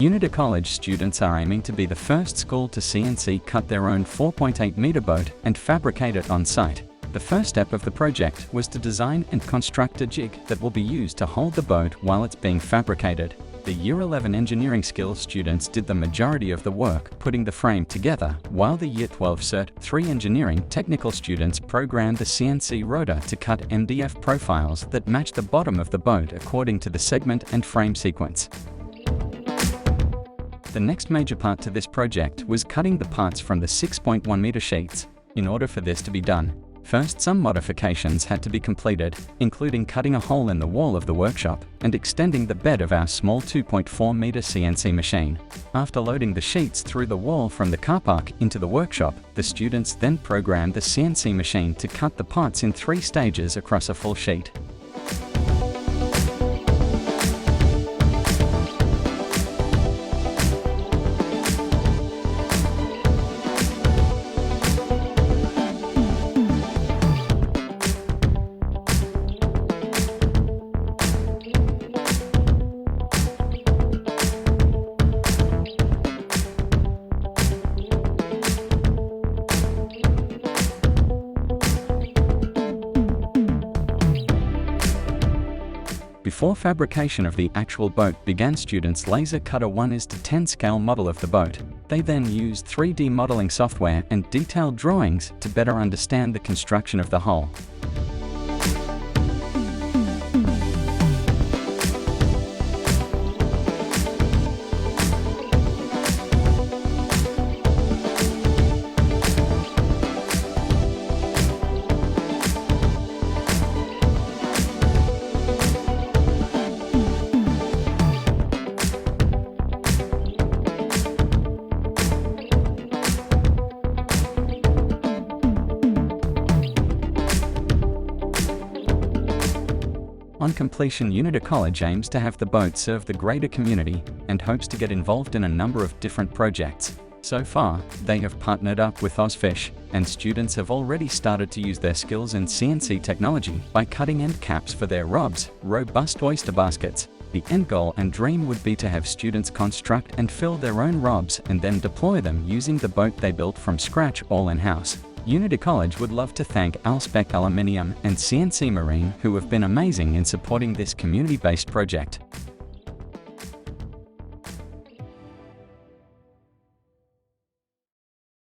Unity College students are aiming to be the first school to CNC cut their own 4.8-meter boat and fabricate it on site. The first step of the project was to design and construct a jig that will be used to hold the boat while it's being fabricated. The Year 11 engineering skills students did the majority of the work putting the frame together, while the Year 12 Cert 3 engineering technical students programmed the CNC rotor to cut MDF profiles that match the bottom of the boat according to the segment and frame sequence. The next major part to this project was cutting the parts from the 6.1-meter sheets. In order for this to be done, first some modifications had to be completed, including cutting a hole in the wall of the workshop and extending the bed of our small 2.4-meter CNC machine. After loading the sheets through the wall from the car park into the workshop, the students then programmed the CNC machine to cut the parts in 3 stages across a full sheet. Before fabrication of the actual boat began, students laser cut a 1:10 scale model of the boat. They then used 3D modeling software and detailed drawings to better understand the construction of the hull. On completion, Unity College aims to have the boat serve the greater community and hopes to get involved in a number of different projects. So far, they have partnered up with Ozfish, and students have already started to use their skills in CNC technology by cutting end caps for their ROBs, robust oyster baskets. The end goal and dream would be to have students construct and fill their own ROBs and then deploy them using the boat they built from scratch all in-house. Unity College would love to thank Alspec Aluminium and CNC Marine, who have been amazing in supporting this community-based project.